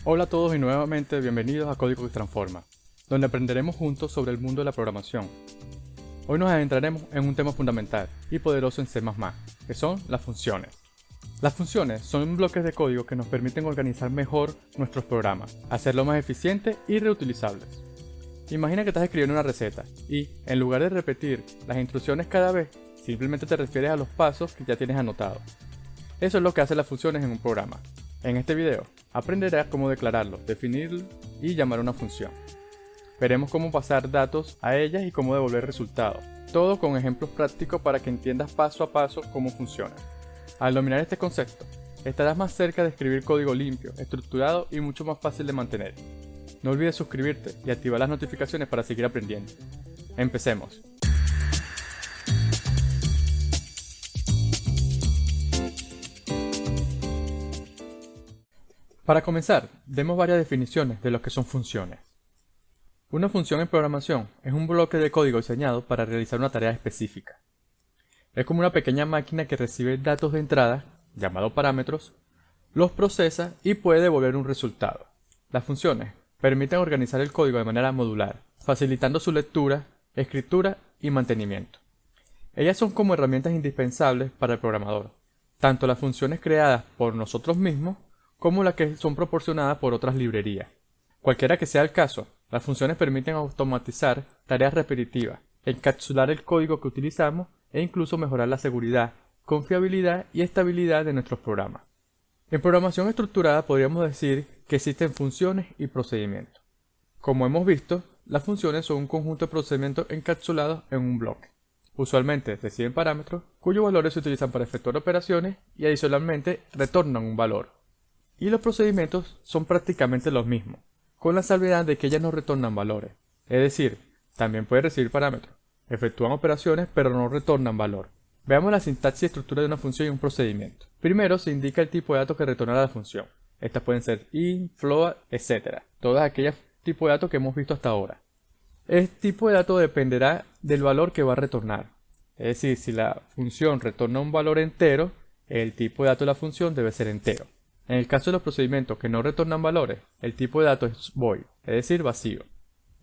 Hola a todos y nuevamente bienvenidos a Código que Transforma, donde aprenderemos juntos sobre el mundo de la programación. Hoy nos adentraremos en un tema fundamental y poderoso en C++, que son las funciones. Las funciones son bloques de código que nos permiten organizar mejor nuestros programas, hacerlos más eficientes y reutilizables. Imagina que estás escribiendo una receta y, en lugar de repetir las instrucciones cada vez, simplemente te refieres a los pasos que ya tienes anotados. Eso es lo que hacen las funciones en un programa. En este video, aprenderás cómo declararlo, definirlo y llamar una función. Veremos cómo pasar datos a ellas y cómo devolver resultados. Todo con ejemplos prácticos para que entiendas paso a paso cómo funciona. Al dominar este concepto, estarás más cerca de escribir código limpio, estructurado y mucho más fácil de mantener. No olvides suscribirte y activar las notificaciones para seguir aprendiendo. Empecemos. Para comenzar, demos varias definiciones de lo que son funciones. Una función en programación es un bloque de código diseñado para realizar una tarea específica. Es como una pequeña máquina que recibe datos de entrada, llamados parámetros, los procesa y puede devolver un resultado. Las funciones permiten organizar el código de manera modular, facilitando su lectura, escritura y mantenimiento. Ellas son como herramientas indispensables para el programador, tanto las funciones creadas por nosotros mismos como las que son proporcionadas por otras librerías. Cualquiera que sea el caso, las funciones permiten automatizar tareas repetitivas, encapsular el código que utilizamos e incluso mejorar la seguridad, confiabilidad y estabilidad de nuestros programas. En programación estructurada podríamos decir que existen funciones y procedimientos. Como hemos visto, las funciones son un conjunto de procedimientos encapsulados en un bloque. Usualmente reciben parámetros cuyos valores se utilizan para efectuar operaciones y adicionalmente retornan un valor. Y los procedimientos son prácticamente los mismos, con la salvedad de que ellas no retornan valores. Es decir, también pueden recibir parámetros, efectúan operaciones pero no retornan valor. Veamos la sintaxis y estructura de una función y un procedimiento. Primero se indica el tipo de datos que retornará la función. Estas pueden ser int, float, etc. Todas aquellas tipos de datos que hemos visto hasta ahora. Este tipo de datos dependerá del valor que va a retornar. Es decir, si la función retorna un valor entero, el tipo de datos de la función debe ser entero. En el caso de los procedimientos que no retornan valores, el tipo de datos es void, es decir, vacío.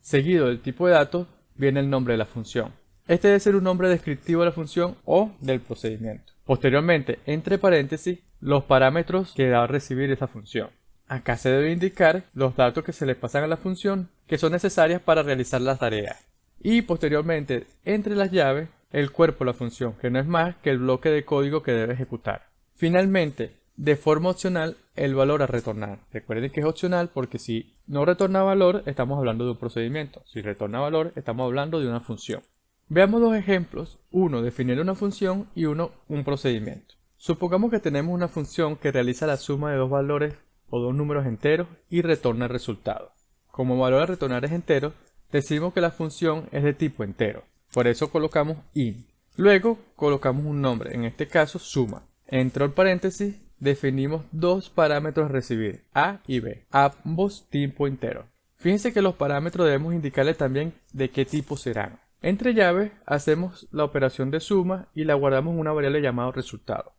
Seguido del tipo de datos viene el nombre de la función. Este debe ser un nombre descriptivo de la función o del procedimiento. Posteriormente, entre paréntesis, los parámetros que va a recibir esa función. Acá se debe indicar los datos que se le pasan a la función que son necesarias para realizar la tarea. Y posteriormente, entre las llaves, el cuerpo de la función, que no es más que el bloque de código que debe ejecutar. Finalmente, de forma opcional, el valor a retornar. Recuerden que es opcional porque si no retorna valor, estamos hablando de un procedimiento. Si retorna valor, estamos hablando de una función. Veamos dos ejemplos, uno definiendo una función y uno un procedimiento. Supongamos que tenemos una función que realiza la suma de dos valores o dos números enteros y retorna el resultado. Como valor a retornar es entero, decimos que la función es de tipo entero. Por eso colocamos int. Luego colocamos un nombre, en este caso suma. Entre el paréntesis definimos dos parámetros a recibir, a y b, ambos tipo entero. Fíjense que los parámetros debemos indicarle también de qué tipo serán. Entre llaves hacemos la operación de suma y la guardamos en una variable llamada resultado.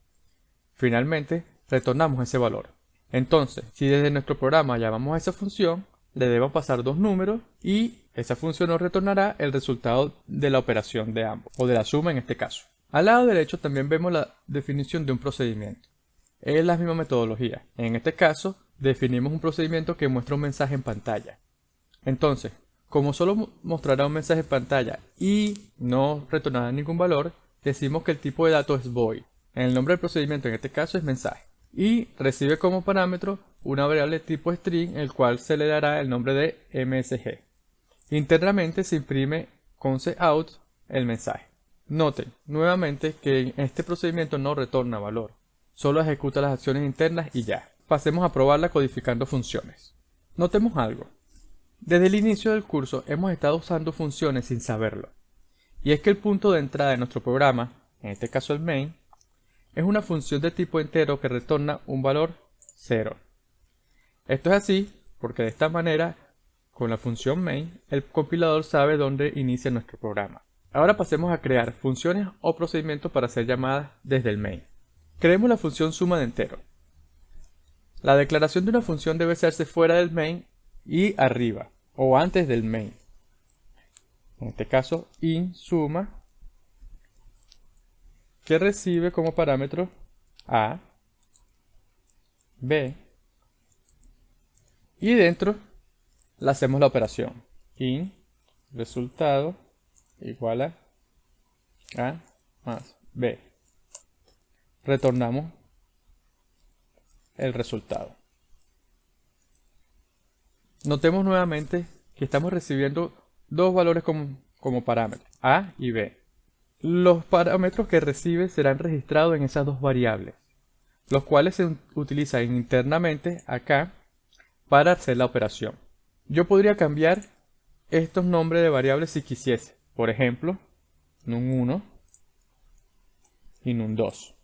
Finalmente retornamos ese valor. Entonces, si desde nuestro programa llamamos a esa función, le debemos pasar dos números y esa función nos retornará el resultado de la operación de ambos, o de la suma en este caso. Al lado derecho también vemos la definición de un procedimiento. Es la misma metodología. En este caso, definimos un procedimiento que muestra un mensaje en pantalla. Entonces, como solo mostrará un mensaje en pantalla y no retornará ningún valor, decimos que el tipo de datos es void. El nombre del procedimiento en este caso es mensaje. Y recibe como parámetro una variable tipo string, el cual se le dará el nombre de msg. Internamente se imprime con cout el mensaje. Noten nuevamente que en este procedimiento no retorna valor. Solo ejecuta las acciones internas y ya. Pasemos a probarla codificando funciones. Notemos algo. Desde el inicio del curso hemos estado usando funciones sin saberlo. Y es que el punto de entrada de nuestro programa, en este caso el main, es una función de tipo entero que retorna un valor 0. Esto es así porque de esta manera, con la función main, el compilador sabe dónde inicia nuestro programa. Ahora pasemos a crear funciones o procedimientos para ser llamadas desde el main. Creemos la función suma de entero. La declaración de una función debe hacerse fuera del main y arriba, o antes del main. En este caso, int suma, que recibe como parámetro A, B, y dentro le hacemos la operación int resultado igual a más B. Retornamos el resultado. Notemos nuevamente que estamos recibiendo dos valores como parámetros, A y B. Los parámetros que recibe serán registrados en esas dos variables, los cuales se utilizan internamente acá para hacer la operación. Yo podría cambiar estos nombres de variables si quisiese. Por ejemplo, num1 y num2.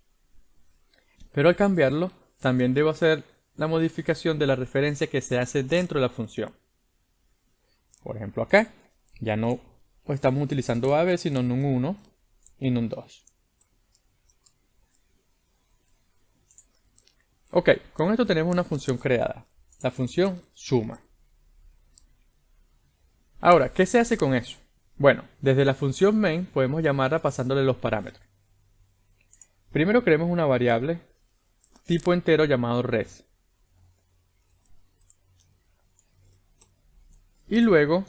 Pero al cambiarlo, también debo hacer la modificación de la referencia que se hace dentro de la función. Por ejemplo, acá ya no estamos utilizando AB, sino num1 y num2. Ok, con esto tenemos una función creada, la función suma. Ahora, ¿qué se hace con eso? Bueno, desde la función main podemos llamarla pasándole los parámetros. Primero creemos una variable tipo entero llamado res. Y luego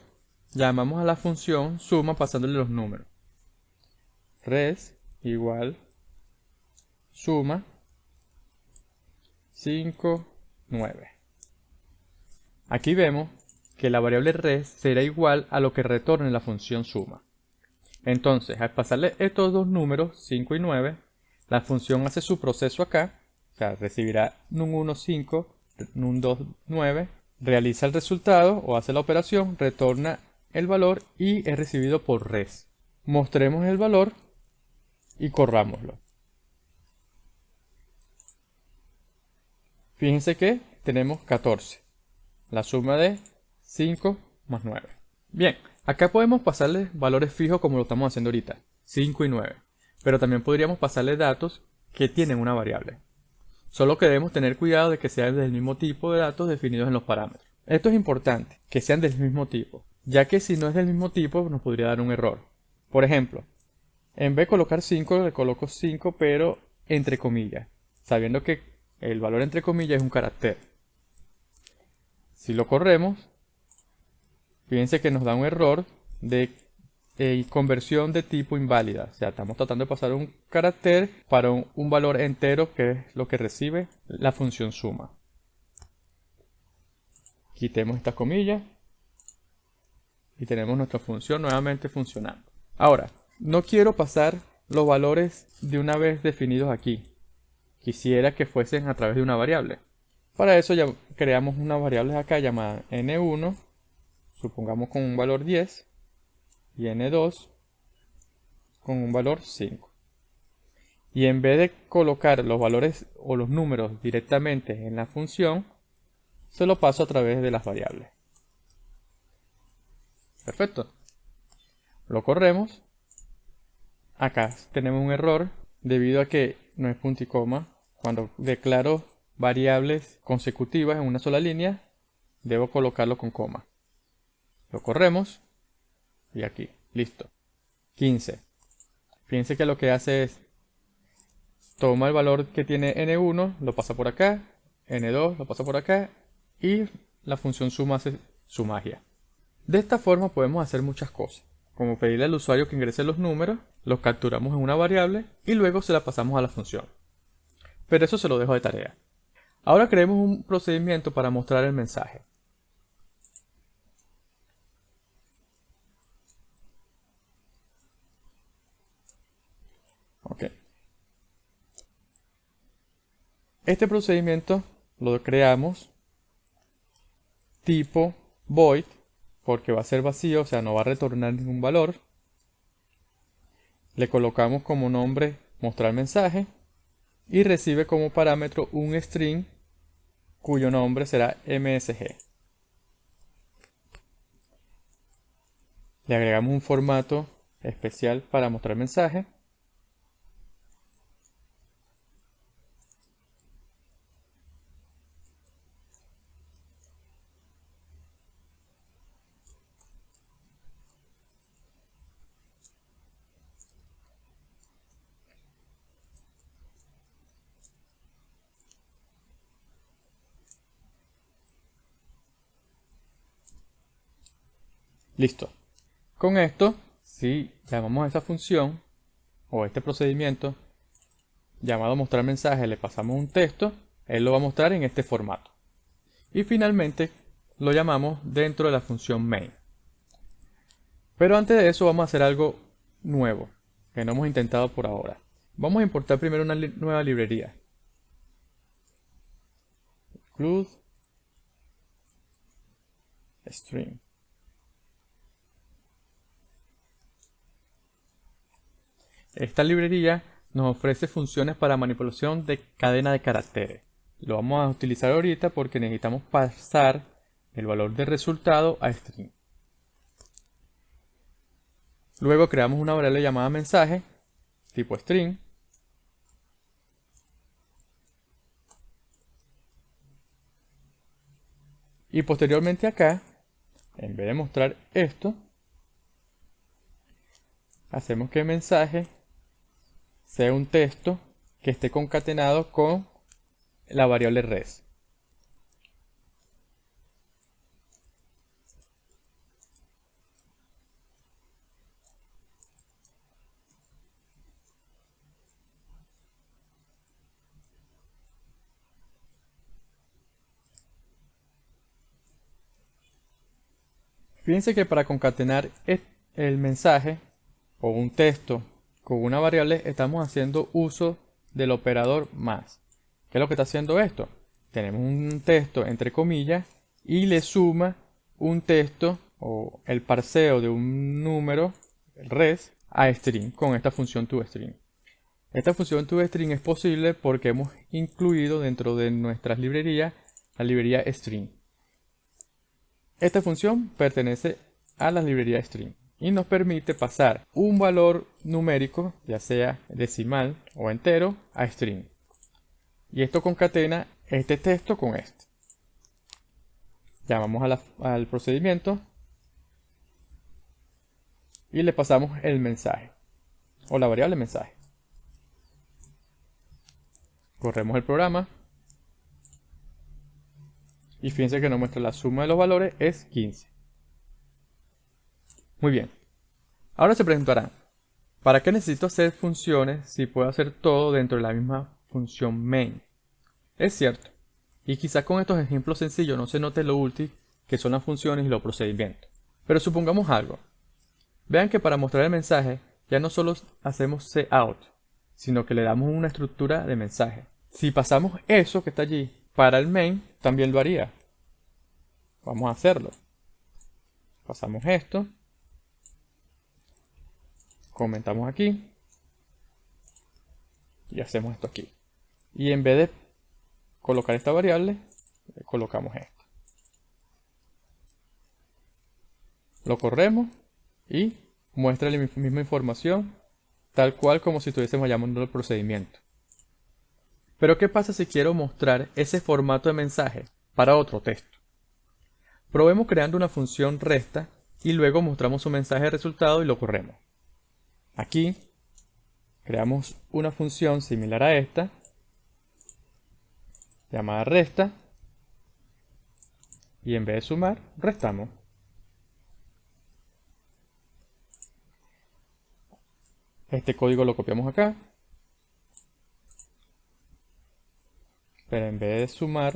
llamamos a la función suma pasándole los números. Res igual suma 5, 9. Aquí vemos que la variable res será igual a lo que retorne la función suma. Entonces, al pasarle estos dos números, 5 y 9, la función hace su proceso acá, o sea, recibirá num1 5, num2 9, realiza el resultado o hace la operación, retorna el valor y es recibido por res. Mostremos el valor y corrámoslo. Fíjense que tenemos 14, la suma de 5 más 9. Bien, acá podemos pasarle valores fijos como lo estamos haciendo ahorita, 5 y 9. Pero también podríamos pasarle datos que tienen una variable. Solo que debemos tener cuidado de que sean del mismo tipo de datos definidos en los parámetros. Esto es importante, que sean del mismo tipo, ya que si no es del mismo tipo nos podría dar un error. Por ejemplo, en vez de colocar 5 le coloco 5 pero entre comillas, sabiendo que el valor entre comillas es un carácter. Si lo corremos, fíjense que nos da un error de conversión de tipo inválida. O sea, estamos tratando de pasar un carácter para un valor entero, que es lo que recibe la función suma. Quitemos estas comillas y tenemos nuestra función nuevamente funcionando. Ahora, no quiero pasar los valores de una vez definidos aquí. Quisiera que fuesen a través de una variable. Para eso ya creamos una variable acá llamada n1, supongamos con un valor 10, y n2 con un valor 5. Y en vez de colocar los valores o los números directamente en la función, se lo paso a través de las variables. Perfecto. Lo corremos. Acá tenemos un error debido a que no es punto y coma. Cuando declaro variables consecutivas en una sola línea, debo colocarlo con coma. Lo corremos y aquí, listo. 15. Fíjense que lo que hace es toma el valor que tiene n1, lo pasa por acá, n2 lo pasa por acá y la función suma hace su magia. De esta forma podemos hacer muchas cosas, como pedirle al usuario que ingrese los números, los capturamos en una variable y luego se la pasamos a la función. Pero eso se lo dejo de tarea. Ahora creemos un procedimiento para mostrar el mensaje. Ok. Este procedimiento lo creamos tipo void, porque va a ser vacío, o sea, no va a retornar ningún valor. Le colocamos como nombre mostrar mensaje y recibe como parámetro un string cuyo nombre será msg. Le agregamos un formato especial para mostrar mensaje. Listo. Con esto, si llamamos a esa función o este procedimiento llamado mostrar mensaje, le pasamos un texto, él lo va a mostrar en este formato. Y finalmente lo llamamos dentro de la función main. Pero antes de eso vamos a hacer algo nuevo que no hemos intentado por ahora. Vamos a importar primero una nueva librería. Include string. Esta librería nos ofrece funciones para manipulación de cadena de caracteres. Lo vamos a utilizar ahorita porque necesitamos pasar el valor de resultado a string. Luego creamos una variable llamada mensaje, tipo string. Y posteriormente acá, en vez de mostrar esto, hacemos que el mensaje sea un texto que esté concatenado con la variable res. Fíjense que para concatenar el mensaje o un texto con una variable estamos haciendo uso del operador más. ¿Qué es lo que está haciendo esto? Tenemos un texto entre comillas y le suma un texto o el parseo de un número, el res, a string con esta función toString. Esta función toString es posible porque hemos incluido dentro de nuestras librerías la librería string. Esta función pertenece a la librería string y nos permite pasar un valor numérico, ya sea decimal o entero, a string. Y esto concatena este texto con este. Llamamos al procedimiento y le pasamos el mensaje o la variable mensaje. Corremos el programa. Y fíjense que nos muestra la suma de los valores es 15. Muy bien. Ahora se preguntarán, ¿para qué necesito hacer funciones si puedo hacer todo dentro de la misma función main? Es cierto. Y quizás con estos ejemplos sencillos no se note lo útil que son las funciones y los procedimientos. Pero supongamos algo. Vean que para mostrar el mensaje ya no solo hacemos cout, sino que le damos una estructura de mensaje. Si pasamos eso que está allí para el main, también lo haría. Vamos a hacerlo. Pasamos esto. Comentamos aquí. Y hacemos esto aquí. Y en vez de colocar esta variable, colocamos esto. Lo corremos y muestra la misma información, tal cual como si estuviésemos llamando el procedimiento. Pero ¿qué pasa si quiero mostrar ese formato de mensaje para otro texto? Probemos creando una función resta y luego mostramos un mensaje de resultado y lo corremos. Aquí creamos una función similar a esta, llamada resta, y en vez de sumar, restamos. Este código lo copiamos acá, pero en vez de sumar,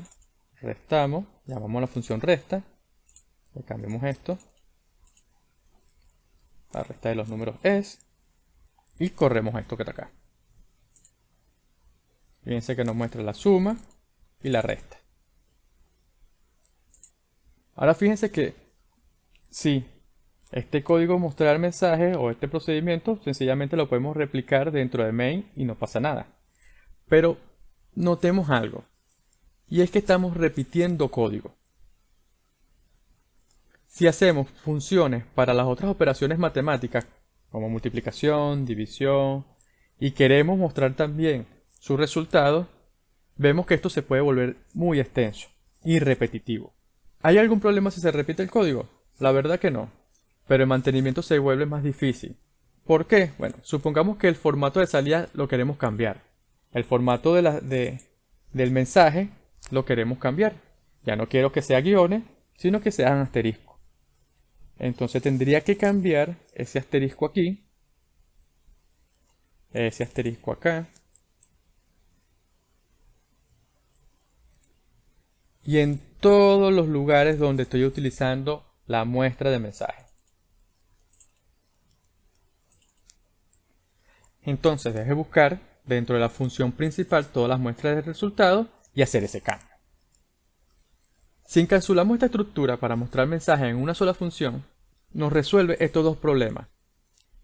restamos, llamamos a la función resta, le cambiamos esto, la resta de los números es, y corremos esto que está acá. Fíjense que nos muestra la suma y la resta. Ahora fíjense que si este código mostrar mensaje o este procedimiento sencillamente lo podemos replicar dentro de main y no pasa nada. Pero notemos algo, y es que estamos repitiendo código. Si hacemos funciones para las otras operaciones matemáticas, como multiplicación, división, y queremos mostrar también su resultado, vemos que esto se puede volver muy extenso y repetitivo. ¿Hay algún problema si se repite el código? La verdad que no, pero el mantenimiento se vuelve más difícil. ¿Por qué? Bueno, supongamos que el formato de salida lo queremos cambiar. El formato del mensaje lo queremos cambiar. Ya no quiero que sea guiones, sino que sean asteriscos. Entonces tendría que cambiar ese asterisco aquí, ese asterisco acá, y en todos los lugares donde estoy utilizando la muestra de mensaje. Entonces deje buscar dentro de la función principal todas las muestras de resultados y hacer ese cambio. Si encapsulamos esta estructura para mostrar mensajes en una sola función, nos resuelve estos dos problemas.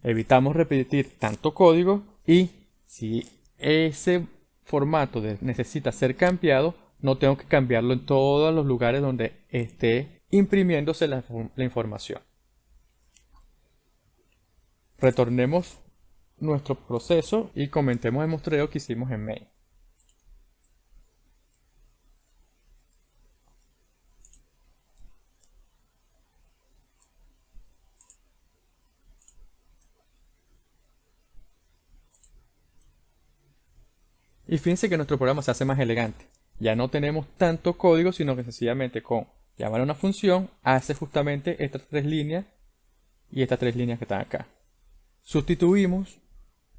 Evitamos repetir tanto código y si ese formato necesita ser cambiado, no tengo que cambiarlo en todos los lugares donde esté imprimiéndose la información. Retornemos nuestro proceso y comentemos el muestreo que hicimos en main. Y fíjense que nuestro programa se hace más elegante. Ya no tenemos tanto código, sino que sencillamente con llamar a una función hace justamente estas tres líneas y estas tres líneas que están acá. Sustituimos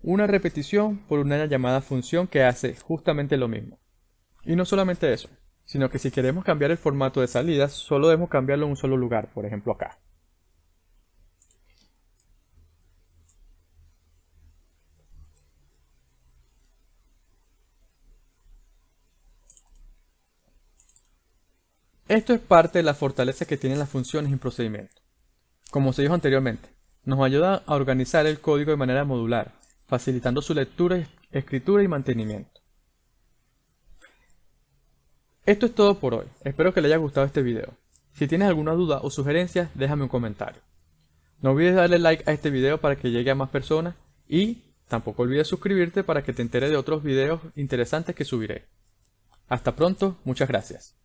una repetición por una llamada función que hace justamente lo mismo. Y no solamente eso, sino que si queremos cambiar el formato de salida, solo debemos cambiarlo en un solo lugar, por ejemplo acá. Esto es parte de la fortaleza que tienen las funciones y procedimientos. Como se dijo anteriormente, nos ayuda a organizar el código de manera modular, facilitando su lectura, escritura y mantenimiento. Esto es todo por hoy, espero que le haya gustado este video. Si tienes alguna duda o sugerencia, déjame un comentario. No olvides darle like a este video para que llegue a más personas y tampoco olvides suscribirte para que te enteres de otros videos interesantes que subiré. Hasta pronto, muchas gracias.